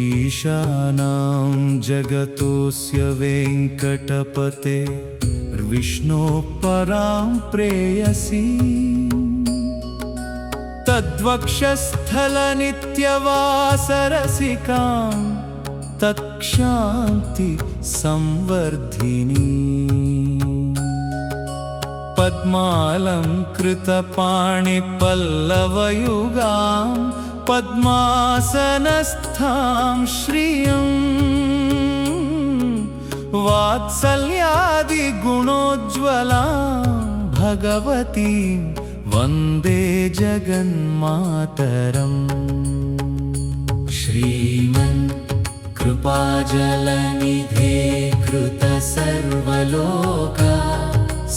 ईशानां जगतोऽस्य वेङ्कटपते विष्णोः परां प्रेयसी तद्वक्षस्थलनित्यवासरसिकां तत्क्षान्ति संवर्धिनी पद्मालंकृतपाणिपल्लवयुगां पद्मासनस्थां श्रियं वात्सल्यादिगुणोज्ज्वलां भगवतीं वन्दे जगन्मातरम्। श्रीमन् कृपाजलनिधे कृतसर्वलोका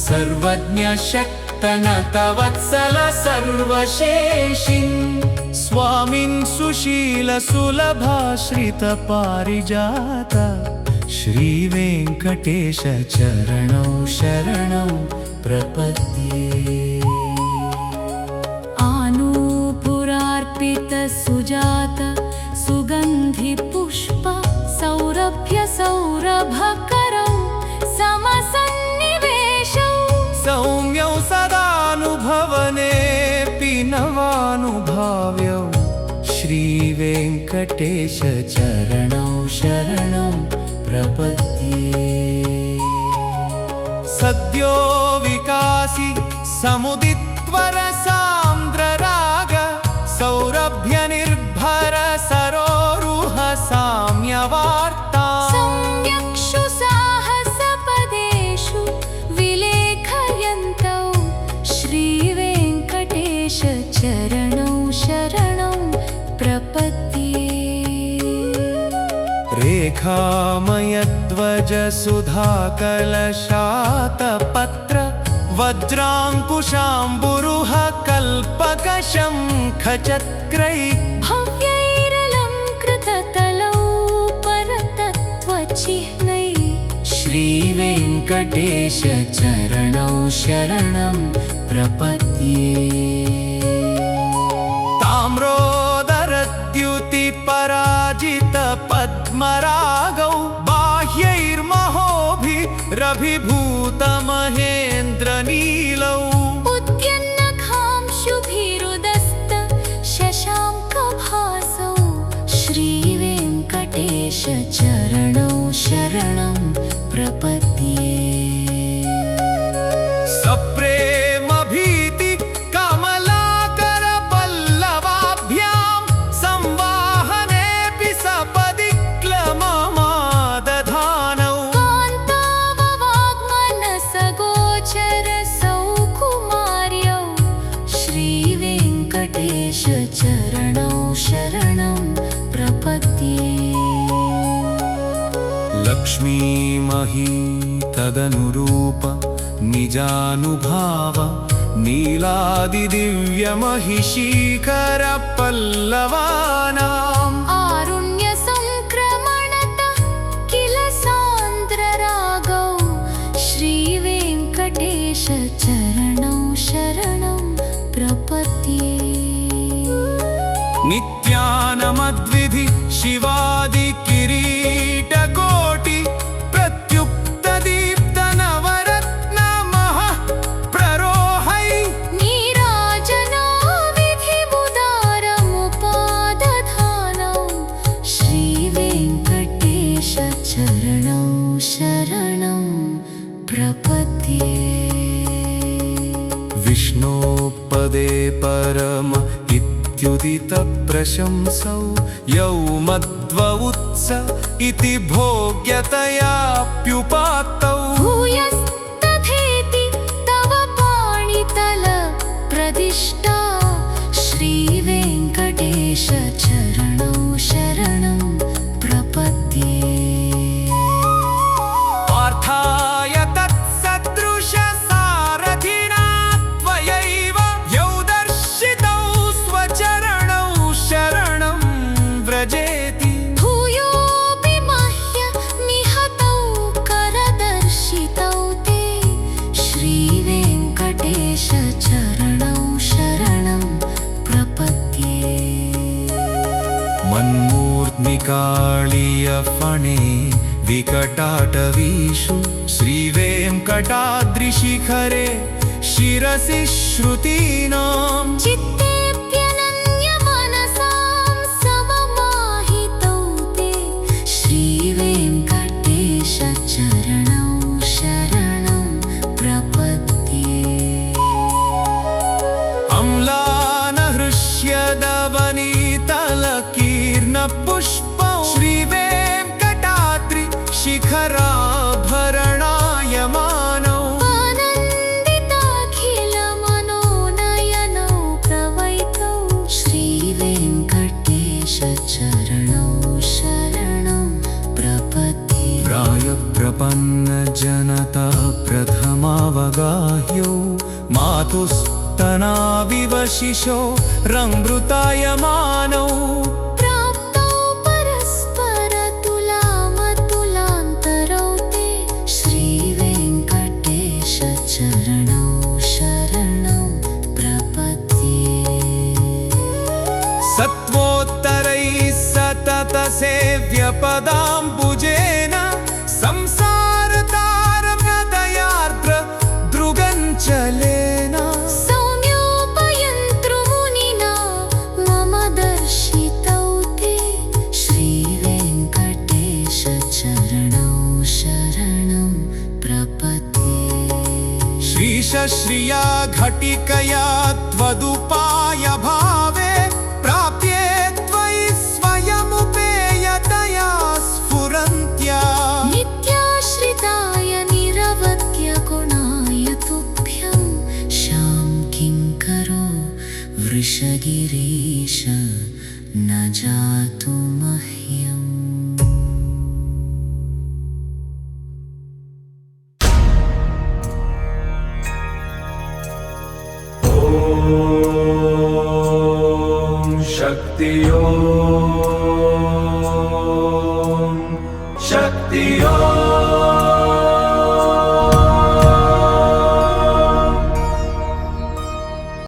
सर्वज्ञशक्तनतवत्सल सर्वशेषिन् स्वामिन् सुशीलसुलभाश्रितपारिजात श्रीवेङ्कटेश चरणौ शरणं प्रपद्ये। आनूपुरार्पितसुजात सुगन्धिपुष्प सौरभ्य सौरभकरौ समसन्निवेशौ सौम्यौ सदानुभवनेऽपि नवानुभाव्यौ श्रीवेङ्कटेश चरणौ शरणं प्रपद्ये। सद्यो विकासी समुदित्वरसान्द्रराग सौरभ्यनिर्भर सरोरुह साम्यवार्ता सम्यक्षु साहसपदेषु विलेखयन्तौ श्रीवेङ्कटेश चरणौ शरणं प्रपद्ये। रेखामयध्वज सुधाकलशातपत्र वज्राङ्कुशाम्बुरुह कल्पकशङ्खचक्रैः भव्यैरलङ्कृततलौ परतत्त्वचिह्नैः श्रीवेङ्कटेश चरणौ शरणं प्रपद्ये। ताम्रोदरद्युतिपराजितपद्मरागौ बाह्यैर्महोभिरभिभूतमहेन्द्रनीलौ उद्यन्नखांशुभिरुदस्त शशाङ्कभासौ श्रीवेङ्कटेश चरणौ शरणं प्रपद्ये। सप्रेमभीति कमलाकर पल्लवाभ्यां संवाहनेऽपि सपदि क्लममादधानौ कान्ताववाग्मनसगोचर सौकुमार्यौ श्रीवेङ्कटेश चरणौ शरणं प्रपद्ये। लक्ष्मीमही तदनुरूप निजानुभाव नीलादिदिव्यमहिषीकर पल्लवानाम् आरुण्यसङ्क्रमणतः किल सान्द्ररागौ श्रीवेङ्कटेश चरणौ शरणं प्रपद्ये। नित्यानमद्विधि शिवादि किरीटकोटि प्रत्युक्तदीप्तनवरत्नमः प्ररोहै नीराजनो विधिमुदारमुपादधानौ श्रीवेङ्कटेश चरणौ शरणं प्रपद्ये। विष्णोपदे परम इत्युदितप्रशंसौ यौ मध्वउत्स इति भोग्यतयाप्युपात्तौ भूयस्तथेति तव पाणितल प्रदिष्टा श्रीवेङ्कटेश चरणौ शरणं प्रपद्ये। पार्थाय तत्सदृश सारथिना त्वयैव यौ दर्शितौ निकाळीय फणे विकटाटवीषु श्रीवेङ्कटाद्रिशिखरे शिरसि श्रुतीनां चित्तेऽप्यनन्यमनसां सममाहितौ ते श्रीवेङ्कटेश चरणौ शरणं प्रपद्ये अम्लानहृष्यदवनीतलकीर्णपुष्पौ श्रीवेङ्कटाद्रि शिखराभरणायमानौ आनन्दिताखिलमनोनयनौ प्रवैतौ श्रीवेङ्कटेश चरणौ शरणं प्रपद्ये प्रायप्रपन्नजनता प्रथमावगाह्यौ मातुस्तनाविव शिशो रङ्मृतायमानौ प्राप्तौ परस्परतुलामतुलान्तरौ ते श्रीवेङ्कटेश चरणौ शरणं प्रपद्ये सत्त्वोत्तरैः सततसेव्यपदाम्बुजेन संसारतारम्यदयार्द्र दृगञ्चलेन सौम्योपयन्तृमुनिना मम दर्शितौ ते श्रीवेङ्कटेश चरणौ शरणं प्रपद्ये श्रीशश्रिया घटिकया त्वदुपायभावे प्राप्ये त्वयि स्वयमुपेयतया स्फुरन्त्या नित्याश्रिताय निरवद्यगुणाय तुभ्यं शां किङ्करो वृषगिरीश न जातु मह्यम् ॐ शक्तियो